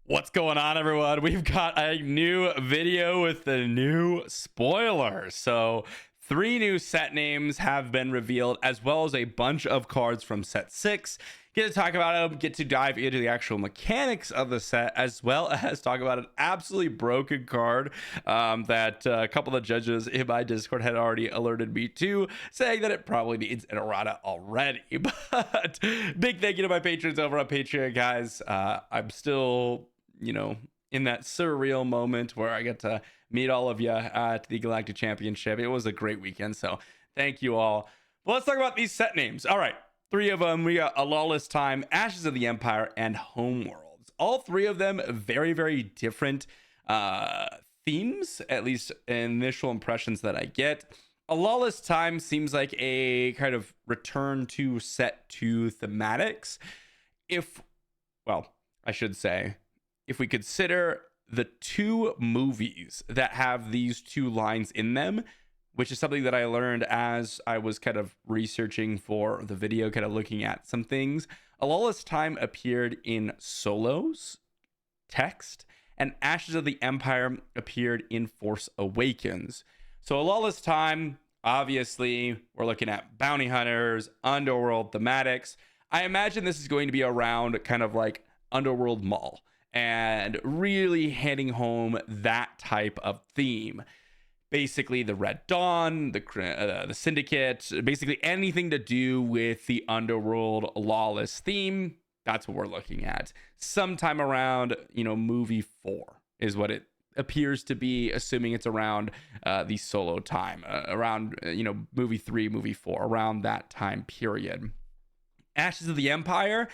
What's going on, everyone? We've got a new video with the new spoilers. So, 3 new set names have been revealed, as well as a bunch of cards from set 6. Get to talk about them, get to dive into the actual mechanics of the set, as well as talk about an absolutely broken card that a couple of the judges in my Discord had already alerted me to, saying that it probably needs an errata already. But big thank you to my patrons over on Patreon, guys. I'm still in that surreal moment where I get to meet all of you at the Galactic Championship. It was a great weekend, so thank you all. But let's talk about these set names. All right, 3 of them. We got A Lawless Time, Ashes of the Empire, and Homeworlds. All 3 of them very, very different themes, at least initial impressions that I get. A Lawless Time seems like a kind of return to set 2 thematics. If we consider the 2 movies that have these 2 lines in them, which is something that I learned as I was kind of researching for the video, kind of looking at some things. A Lawless Time appeared in Solo's text, and Ashes of the Empire appeared in Force Awakens. So A Lawless Time, obviously, we're looking at bounty hunters, underworld thematics. I imagine this is going to be around kind of like Underworld Mall, and really hitting home that type of theme. Basically, the Red Dawn, the Syndicate, basically anything to do with the Underworld lawless theme. That's what we're looking at. Sometime around, movie 4 is what it appears to be, assuming it's around the Solo time, around, movie 3, movie 4, around that time period. Ashes of the Empire,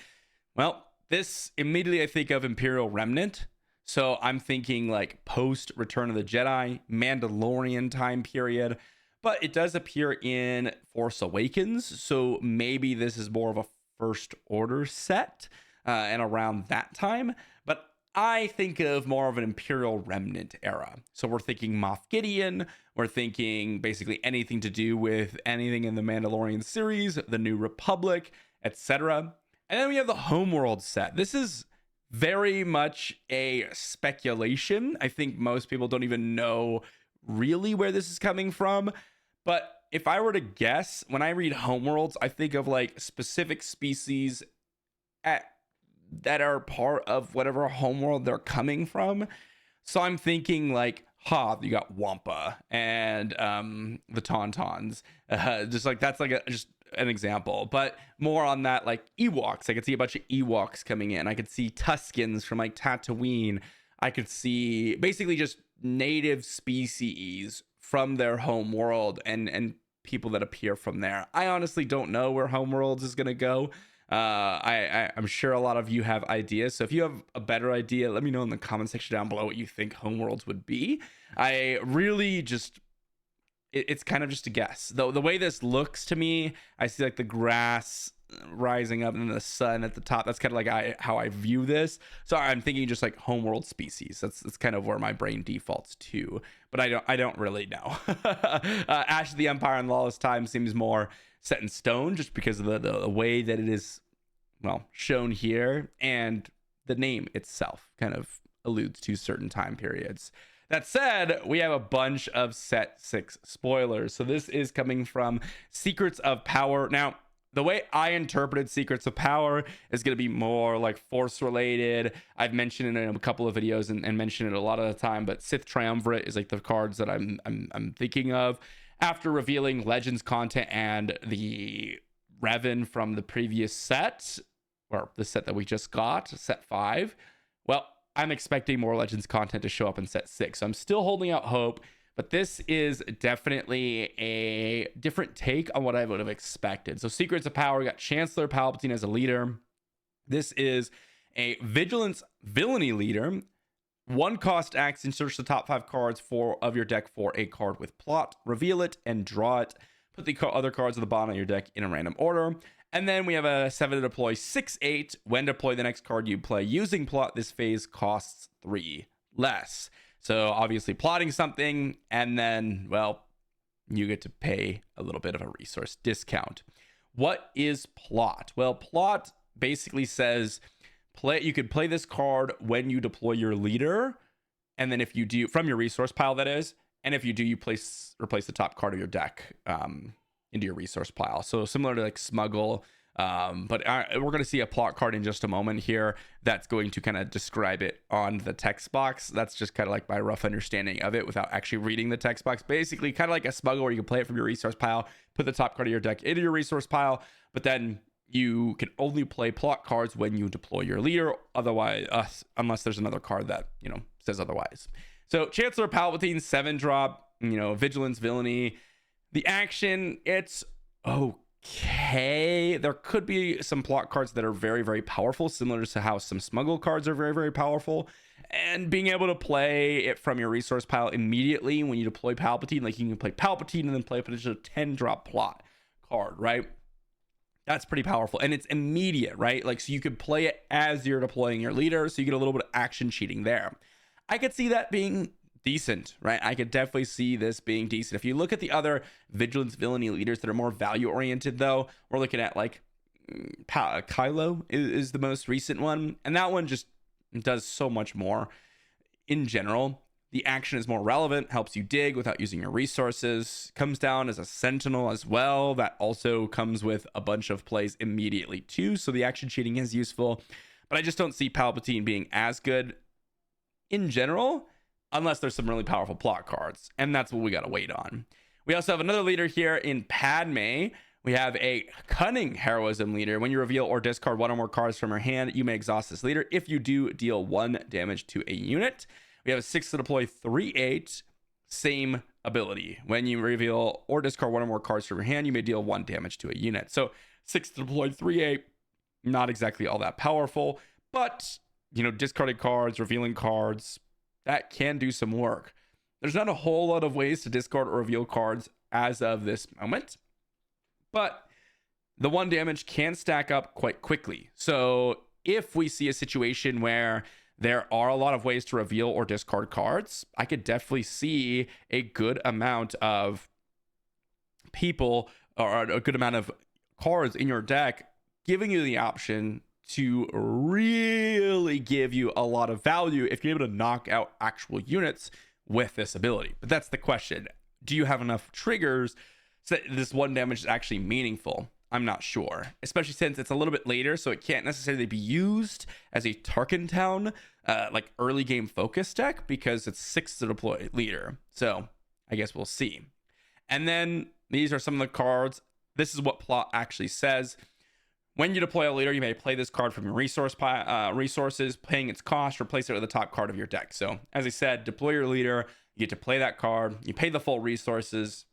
well, this immediately I think of Imperial Remnant. So I'm thinking like post Return of the Jedi, Mandalorian time period. But it does appear in Force Awakens. So maybe this is more of a First Order set and around that time. But I think of more of an Imperial Remnant era. So we're thinking Moff Gideon. We're thinking basically anything to do with anything in the Mandalorian series, the New Republic, etc. And then we have the Homeworld set. This is very much a speculation. I think most people don't even know really where this is coming from. But if I were to guess, when I read Homeworlds, I think of like specific species that are part of whatever homeworld they're coming from. So I'm thinking like, you got Wampa and the Tauntauns. Just like that's like just an example, but more on that like Ewoks. I could see a bunch of Ewoks coming in. I could see Tuskens from like Tatooine. I could see basically just native species from their home world and people that appear from there. I honestly don't know where Homeworlds is gonna go. I'm sure a lot of you have ideas. So if you have a better idea, let me know in the comment section down below what you think Homeworlds would be. I really just it's kind of just a guess. Though the way this looks to me, I see like the grass rising up and the sun at the top. That's kind of like how I view this. So I'm thinking just like homeworld species. That's kind of where my brain defaults to. But I don't really know. Ash of the Empire and Lawless Time seems more set in stone just because of the way that it is, shown here, and the name itself kind of alludes to certain time periods. That said, we have a bunch of set 6 spoilers. So this is coming from Secrets of Power. Now, the way I interpreted Secrets of Power is going to be more like Force related. I've mentioned it in a couple of videos and mentioned it a lot of the time, but Sith Triumvirate is like the cards that I'm thinking of. After revealing Legends content and the Revan from the previous set, or the set that we just got, set 5, well, I'm expecting more Legends content to show up in set 6. So I'm still holding out hope, but this is definitely a different take on what I would have expected. So Secrets of Power, we got Chancellor Palpatine as a leader. This is a Vigilance Villainy leader. 1 cost action, search the top 5 cards of your deck for a card with plot, reveal it, and draw it. Put the other cards at the bottom of your deck in a random order. And then we have a 7 to deploy 6/8. When deploy the next card you play using plot, this phase costs 3 less. So obviously plotting something, and then, you get to pay a little bit of a resource discount. What is plot? Well, plot basically says you could play this card when you deploy your leader, and then if you do, from your resource pile, that is, and if you do, you replace the top card of your deck into your resource pile. So similar to like Smuggle, but we're going to see a plot card in just a moment here that's going to kind of describe it on the text box. That's just kind of like my rough understanding of it without actually reading the text box. Basically, kind of like a Smuggle where you can play it from your resource pile, put the top card of your deck into your resource pile, but then you can only play plot cards when you deploy your leader. Otherwise, unless there's another card that, says otherwise. So Chancellor Palpatine, 7-drop, Vigilance, Villainy. The action, it's okay. There could be some plot cards that are very, very powerful, similar to how some Smuggle cards are very, very powerful. And being able to play it from your resource pile immediately when you deploy Palpatine, like you can play Palpatine and then play a potential 10-drop plot card, right? That's pretty powerful. And it's immediate, right? Like, so you could play it as you're deploying your leader, so you get a little bit of action cheating there. I could see that being decent, right? I could definitely see this being decent. If you look at the other Vigilance, Villainy leaders that are more value oriented, though, we're looking at like Kylo is the most recent one, and that one just does so much more in general. The action is more relevant, helps you dig without using your resources, comes down as a sentinel as well. That also comes with a bunch of plays immediately too, so the action cheating is useful, but I just don't see Palpatine being as good in general unless there's some really powerful plot cards, and that's what we gotta wait on. We also have another leader here in Padme. We have a Cunning Heroism leader. When you reveal or discard one or more cards from your hand, you may exhaust this leader. If you do, deal 1 damage to a unit. We have a 6 to deploy, 3/8, same ability. When you reveal or discard one or more cards from your hand, you may deal 1 damage to a unit. So 6 to deploy, 3/8, not exactly all that powerful, but discarding cards, revealing cards, that can do some work. There's not a whole lot of ways to discard or reveal cards as of this moment, but the 1 damage can stack up quite quickly. So if we see a situation where there are a lot of ways to reveal or discard cards, I could definitely see a good amount of people or a good amount of cards in your deck giving you the option to really give you a lot of value if you're able to knock out actual units with this ability. But that's the question. Do you have enough triggers so that this 1 damage is actually meaningful? I'm not sure, especially since it's a little bit later, so it can't necessarily be used as a Tarkin Town like early game focus deck because it's 6 to deploy leader. So I guess we'll see. And then these are some of the cards. This is what plot actually says. When you deploy a leader, you may play this card from your resources, paying its cost, replace it with the top card of your deck. So as I said, deploy your leader, you get to play that card, you pay the full resources,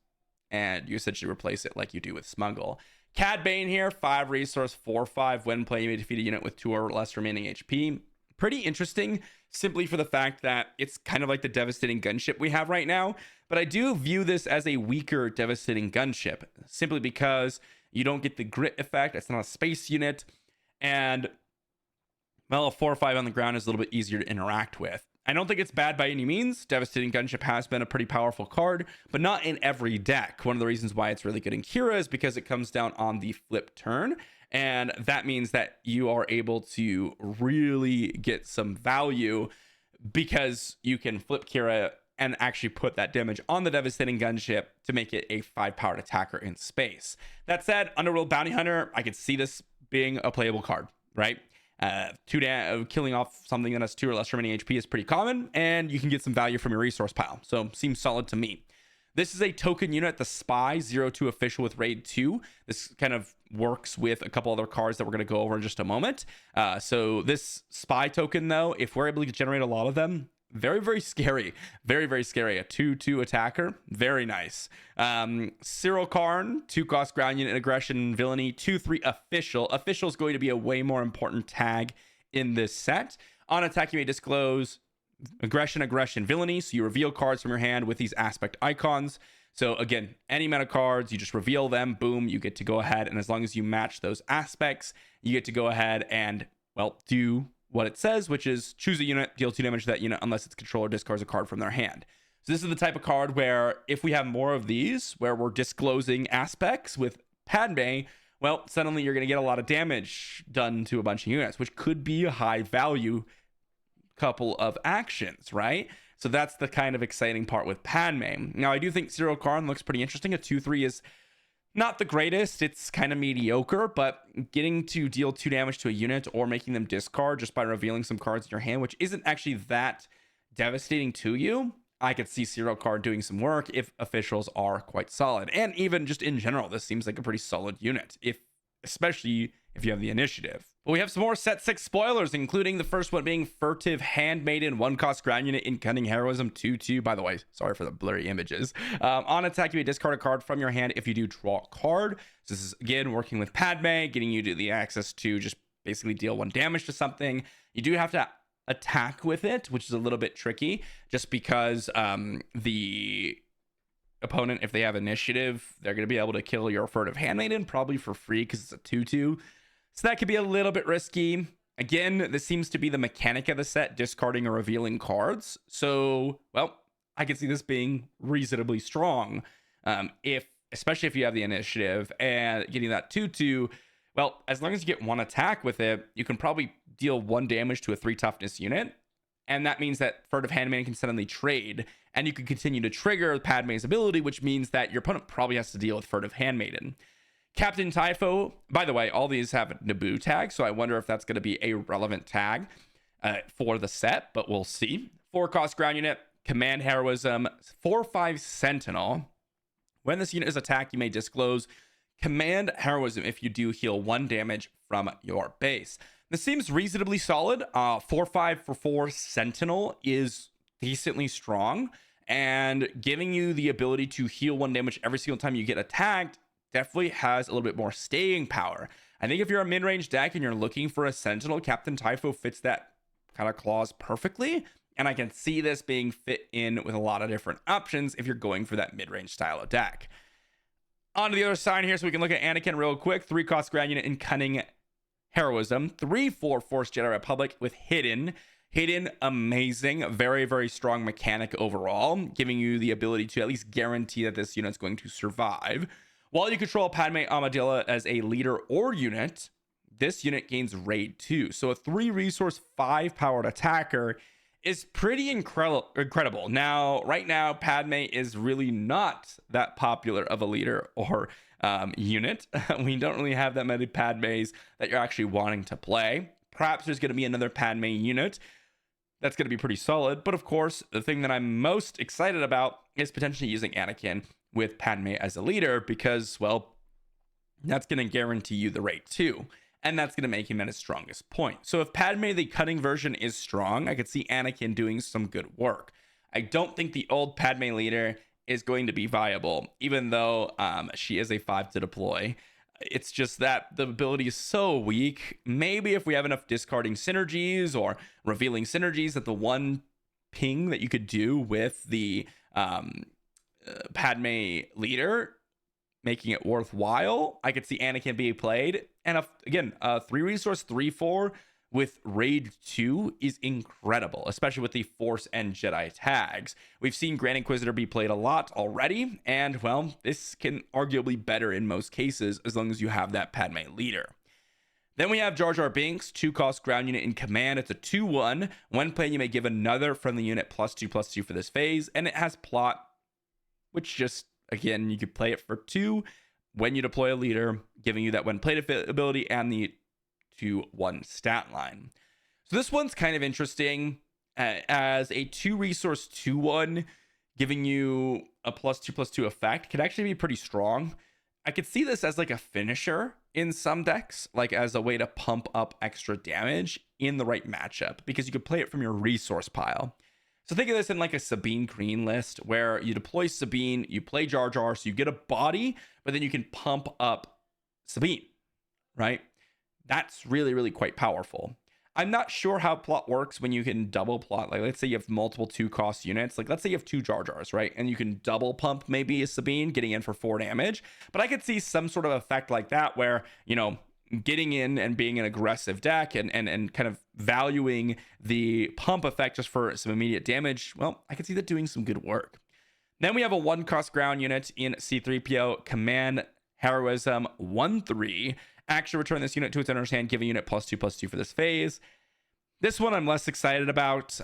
and you essentially replace it like you do with Smuggle. Cad Bane here, 5 resource, 4/5. When playing, you may defeat a unit with 2 or less remaining HP. Pretty interesting, simply for the fact that it's kind of like the devastating gunship we have right now. But I do view this as a weaker devastating gunship, simply because you don't get the grit effect. It's not a space unit. And, well, a 4/5 on the ground is a little bit easier to interact with. I don't think it's bad by any means. Devastating Gunship has been a pretty powerful card, but not in every deck. One of the reasons why it's really good in Kira is because it comes down on the flip turn, and that means that you are able to really get some value because you can flip Kira and actually put that damage on the Devastating Gunship to make it a 5-powered attacker in space. That said, Underworld Bounty Hunter, I could see this being a playable card, right? Killing off something that has 2 or less remaining HP is pretty common, and you can get some value from your resource pile. So seems solid to me. This is a token unit, the Spy 0-2 official with raid 2. This kind of works with a couple other cards that we're going to go over in just a moment. So this Spy token, though, if we're able to generate a lot of them, very, very scary. Very, very scary. A 2/2 attacker. Very nice. Cyril Karn, 2-cost ground unit aggression, villainy, 2/3 official. Official is going to be a way more important tag in this set. On attack, you may disclose aggression, villainy. So you reveal cards from your hand with these aspect icons. So again, any meta cards, you just reveal them. Boom, you get to go ahead. And as long as you match those aspects, you get to go ahead and, well, do what it says, which is choose a unit, deal 2 damage to that unit unless its controller discards a card from their hand. So this is the type of card where if we have more of these, where we're disclosing aspects with Padme, well, suddenly you're going to get a lot of damage done to a bunch of units, which could be a high value couple of actions, right? So that's the kind of exciting part with Padme. Now, I do think Cyril Karn looks pretty interesting. A 2/3 is not the greatest. It's kind of mediocre, but getting to deal 2 damage to a unit or making them discard just by revealing some cards in your hand, which isn't actually that devastating to you, I could see Cyril Karn doing some work if officials are quite solid. And even just in general, this seems like a pretty solid unit, especially if you have the initiative. But we have some more set 6 spoilers, including the first one being Furtive Handmaiden, 1-cost ground unit in Cunning Heroism 2/2. By the way, sorry for the blurry images. On attack, you may discard a card from your hand. If you do, draw a card. So this is, again, working with Padme, getting you to the access to just basically deal 1 damage to something. You do have to attack with it, which is a little bit tricky, just because the opponent, if they have initiative, they're going to be able to kill your Furtive Handmaiden, probably for free because it's a 2/2. So that could be a little bit risky. Again, this seems to be the mechanic of the set, discarding or revealing cards. So, well, I can see this being reasonably strong. Especially if you have the initiative and getting that 2/2. Well, as long as you get 1 attack with it, you can probably deal 1 damage to a 3 toughness unit. And that means that Furtive Handmaiden can suddenly trade. And you can continue to trigger Padme's ability, which means that your opponent probably has to deal with Furtive Handmaiden. Captain Typho, by the way, all these have a Naboo tag, so I wonder if that's going to be a relevant tag for the set, but we'll see. 4-cost ground unit, Command Heroism, 4/5 Sentinel. When this unit is attacked, you may disclose Command Heroism if you do heal 1 damage from your base. This seems reasonably solid. 4/5 for 4 Sentinel is decently strong, and giving you the ability to heal 1 damage every single time you get attacked definitely has a little bit more staying power. I think if you're a mid-range deck and you're looking for a Sentinel, Captain Typho fits that kind of clause perfectly. And I can see this being fit in with a lot of different options if you're going for that mid-range style of deck. On to the other side here, so we can look at Anakin real quick. 3-cost ground unit in Cunning Heroism. 3/4 Force Jedi Republic with Hidden. Hidden, amazing. Very, very strong mechanic overall, giving you the ability to at least guarantee that this unit's going to survive. While you control Padme Amidala as a leader or unit, this unit gains Raid 2. So a 3-resource, 5-powered attacker is pretty incredible. Now, right now, Padme is really not that popular of a leader or unit. We don't really have that many Padmes that you're actually wanting to play. Perhaps there's going to be another Padme unit that's going to be pretty solid. But of course, the thing that I'm most excited about is potentially using Anakin with Padme as a leader, because, well, that's going to guarantee you the Raid 2, and that's going to make him at his strongest point. So if Padme, the cutting version, is strong, I could see Anakin doing some good work. I don't think the old Padme leader is going to be viable, even though she is a 5 to deploy. It's just that the ability is so weak. Maybe if we have enough discarding synergies or revealing synergies, that the one ping that you could do with the Padme leader, making it worthwhile, I could see Anakin being played. And again, 3-resource 3/4 with Raid 2 is incredible, especially with the Force and Jedi tags. We've seen Grand Inquisitor be played a lot already, and, well, this can arguably better in most cases as long as you have that Padme leader. Then we have Jar Jar Binks, 2-cost ground unit in Command. It's a 2/1. When playing, you may give another friendly unit +2/+2 for this phase, and it has plot, which just, again, you could play it for 2 when you deploy a leader, giving you that when played ability and the 2/1 stat line. So this one's kind of interesting as a 2-resource 2/1, giving you a +2/+2 effect could actually be pretty strong. I could see this as like a finisher in some decks, like as a way to pump up extra damage in the right matchup, because you could play it from your resource pile. So think of this in like a Sabine green list where you deploy Sabine, you play Jar Jar, so you get a body, but then you can pump up Sabine, right? That's really, really quite powerful. I'm not sure how plot works when you can double plot. Like, let's say you have multiple 2-cost units. Like, let's say you have 2 Jar Jars, right? And you can double pump maybe a Sabine, getting in for 4 damage. But I could see some sort of effect like that where, you know, getting in and being an aggressive deck and kind of valuing the pump effect just for some immediate damage. Well, I could see that doing some good work. Then we have a 1-cost ground unit in C-3PO, Command Heroism 1/3. Action, return this unit to its owner's hand, give a unit +2/+2 for this phase. This one I'm less excited about.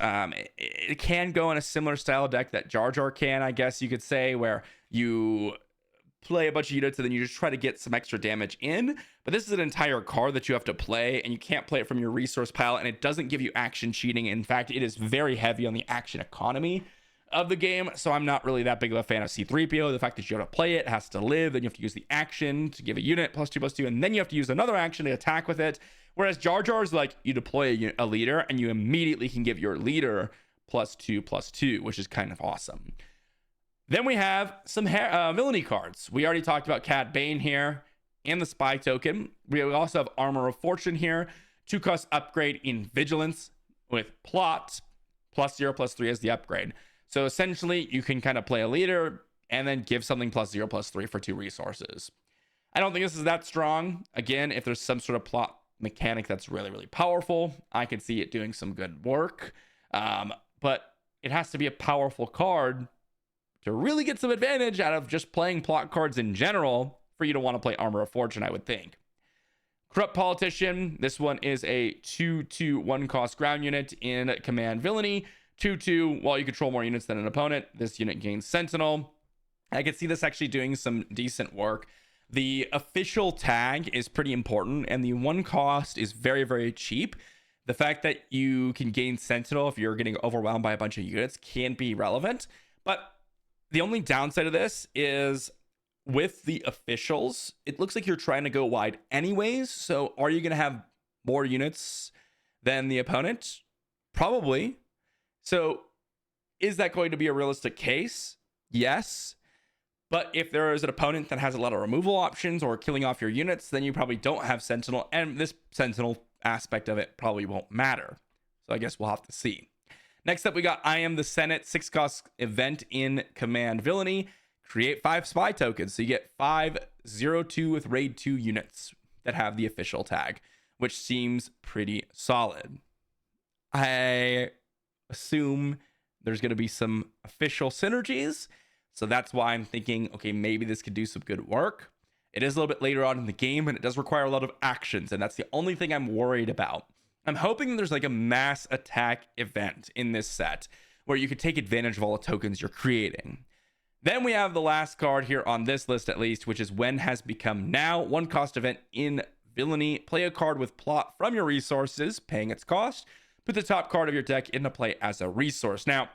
It can go in a similar style deck that Jar Jar can, I guess you could say, where you play a bunch of units and then you just try to get some extra damage in. But this is an entire card that you have to play, and you can't play it from your resource pile, and it doesn't give you action cheating. In fact, it is very heavy on the action economy of the game, so I'm not really that big of a fan of C-3PO. The fact that you have to play it, has to live, then you have to use the action to give a unit +2/+2, and then you have to use another action to attack with it. Whereas Jar Jar is like, you deploy a leader and you immediately can give your leader +2/+2, which is kind of awesome. Then we have some villainy cards. We already talked about Cad Bane here and the spy token. We also have Armor of Fortune here, 2-cost upgrade in Vigilance with Plot, +0/+3 as the upgrade. So essentially, you can kind of play a leader and then give something +0/+3 for 2 resources. I don't think this is that strong. Again, if there's some sort of plot mechanic that's really, really powerful, I could see it doing some good work. But it has to be a powerful card to really get some advantage out of just playing plot cards in general for you to want to play Armor of Fortune, I would think. Corrupt Politician. This one is a 2/2 1-cost ground unit in Command Villainy. 2/2, while you control more units than an opponent, this unit gains Sentinel. I could see this actually doing some decent work. The official tag is pretty important, and the 1 cost is very, very cheap. The fact that you can gain Sentinel if you're getting overwhelmed by a bunch of units can be relevant, but the only downside of this is with the officials, it looks like you're trying to go wide anyways. So are you going to have more units than the opponent? Probably. So is that going to be a realistic case? Yes. But if there is an opponent that has a lot of removal options or killing off your units, then you probably don't have Sentinel, and this Sentinel aspect of it probably won't matter. So I guess we'll have to see. Next up, we got I Am the Senate, 6-cost event in Command Villainy. Create 5 spy tokens. So you get 5/02 with raid 2 units that have the official tag, which seems pretty solid. I assume there's going to be some official synergies. So that's why I'm thinking, okay, maybe this could do some good work. It is a little bit later on in the game, and it does require a lot of actions, and that's the only thing I'm worried about. I'm hoping there's like a mass attack event in this set where you could take advantage of all the tokens you're creating. Then we have the last card here on this list, at least, which is When Has Become Now. 1-cost event in Villainy. Play a card with plot from your resources, paying its cost. Put the top card of your deck into play as a resource. Now,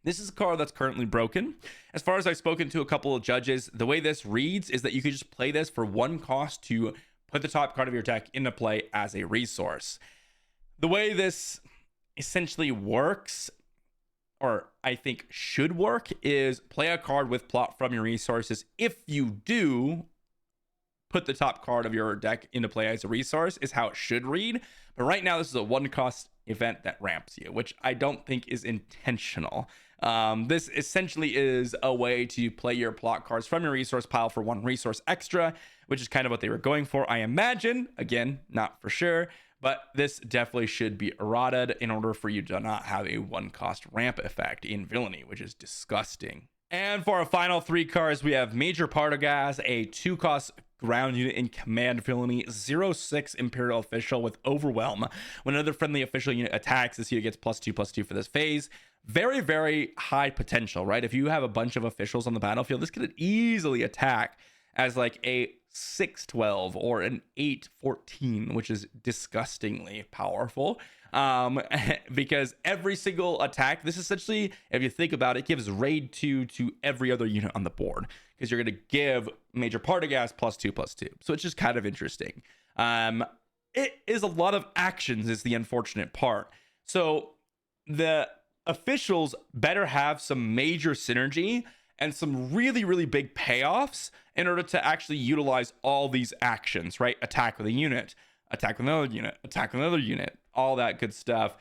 this is a card that's currently broken. As far as I've spoken to a couple of judges, the way this reads is that you could just play this for 1 cost to put the top card of your deck into play as a resource. The way this essentially works, or I think should work, is play a card with plot from your resources. If you do put the top card of your deck into play as a resource, is how it should read. But right now, this is a 1-cost event that ramps you, which I don't think is intentional. This essentially is a way to play your plot cards from your resource pile for 1 resource extra, which is kind of what they were going for, I imagine. Again, not for sure, but this definitely should be errated in order for you to not have a 1-cost ramp effect in Villainy, which is disgusting. And for our final 3 cards, we have Major Partagaz, a 2-cost ground unit in Command Villainy, 0/6 Imperial Official with Overwhelm. When another friendly official unit attacks, this unit gets +2/+2 for this phase. Very, very high potential, right? If you have a bunch of officials on the battlefield, this could easily attack as like a 6/12 or an 8/14, which is disgustingly powerful. Because every single attack, this essentially, if you think about it, gives raid 2 to every other unit on the board, because you're going to give Major Partagaz +2/+2. So it's just kind of interesting. It is a lot of actions is the unfortunate part. So the officials better have some major synergy and some really, really big payoffs in order to actually utilize all these actions, right? Attack with a unit, attack with another unit, attack with another unit, all that good stuff,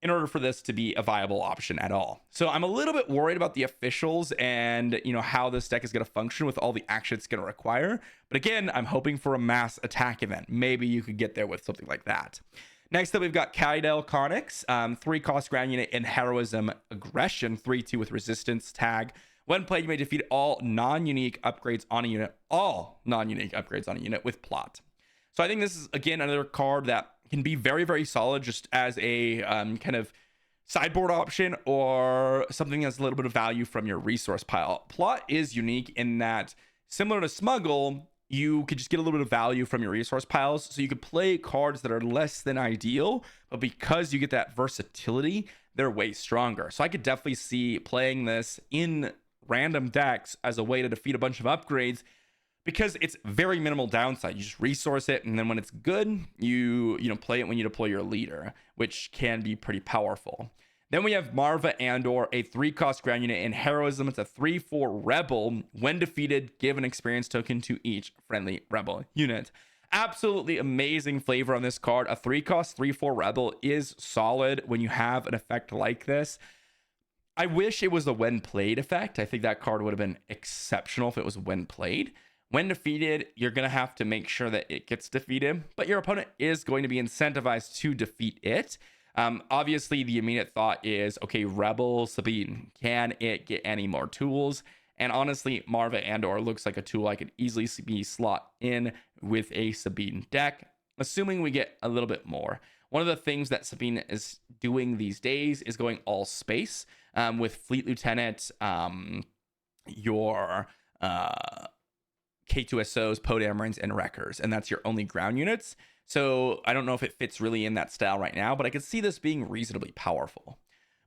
in order for this to be a viable option at all. So I'm a little bit worried about the officials and, how this deck is going to function with all the action it's going to require. But again, I'm hoping for a mass attack event. Maybe you could get there with something like that. Next up, we've got Kaidel Connix, 3-cost ground unit in Heroism Aggression, 3/2 with Resistance tag. When played, you may defeat all non-unique upgrades on a unit, with plot. So I think this is, again, another card that can be very, very solid just as a kind of sideboard option or something that's a little bit of value from your resource pile. Plot is unique in that, similar to Smuggle, you could just get a little bit of value from your resource piles. So you could play cards that are less than ideal, but because you get that versatility, they're way stronger. So I could definitely see playing this in random decks as a way to defeat a bunch of upgrades, because it's very minimal downside. You just resource it, and then when it's good, you play it when you deploy your leader, which can be pretty powerful. Then we have Marva Andor, a 3-cost ground unit in Heroism. It's a 3/4 rebel. When defeated, give an experience token to each friendly rebel unit. Absolutely amazing flavor on this card. A 3-cost 3/4 rebel is solid when you have an effect like this. I wish it was a when played effect. I think that card would have been exceptional if it was when played. When defeated, you're going to have to make sure that it gets defeated, but your opponent is going to be incentivized to defeat it. Obviously, the immediate thought is, okay, Rebel Sabine, can it get any more tools? And honestly, Marva Andor looks like a tool I could easily be slot in with a Sabine deck, assuming we get a little bit more. One of the things that Sabine is doing these days is going all space with Fleet Lieutenant, your K2SOs, Podamarines, and Wreckers, and that's your only ground units. So I don't know if it fits really in that style right now, but I could see this being reasonably powerful.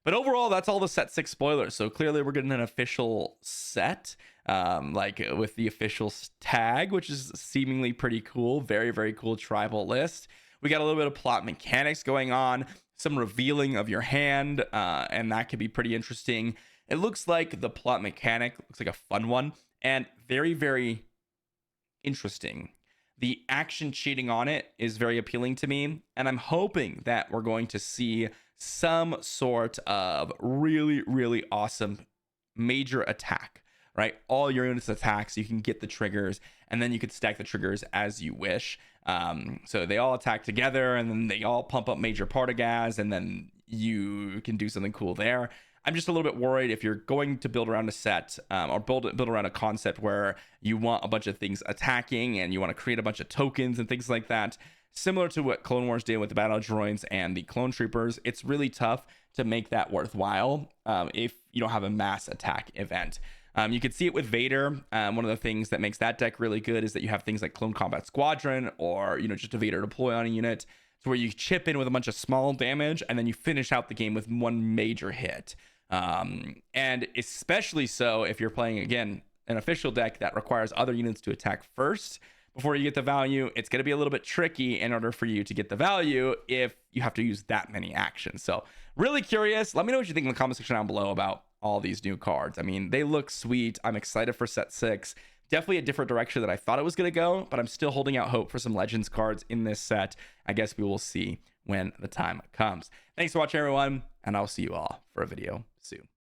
But overall, that's all the set 6 spoilers. So clearly we're getting an official set, like with the official tag, which is seemingly pretty cool. Very, very cool tribal list. We got a little bit of plot mechanics going on, some revealing of your hand, and that could be pretty interesting. It looks like the plot mechanic looks like a fun one, and very, very interesting. The action cheating on it is very appealing to me, and I'm hoping that we're going to see some sort of really, really awesome major attack, right? All your units attack, so you can get the triggers, and then you could stack the triggers as you wish. So they all attack together, and then they all pump up major Partagas, and then you can do something cool there. I'm just a little bit worried if you're going to build around a set or build around a concept where you want a bunch of things attacking and you want to create a bunch of tokens and things like that, similar to what Clone Wars did with the Battle Droids and the Clone Troopers. It's really tough to make that worthwhile if you don't have a mass attack event. You could see it with Vader. One of the things that makes that deck really good is that you have things like Clone Combat Squadron, or just a Vader deploy on a unit, to where you chip in with a bunch of small damage and then you finish out the game with one major hit. And especially so if you're playing, again, an official deck that requires other units to attack first before you get the value. It's going to be a little bit tricky in order for you to get the value if you have to use that many actions. So really curious. Let me know what you think in the comment section down below about all these new cards. I mean, they look sweet. I'm excited for set 6. Definitely a different direction than I thought it was going to go, but I'm still holding out hope for some Legends cards in this set. I guess we will see when the time comes. Thanks for watching, everyone, and I'll see you all for a video soon.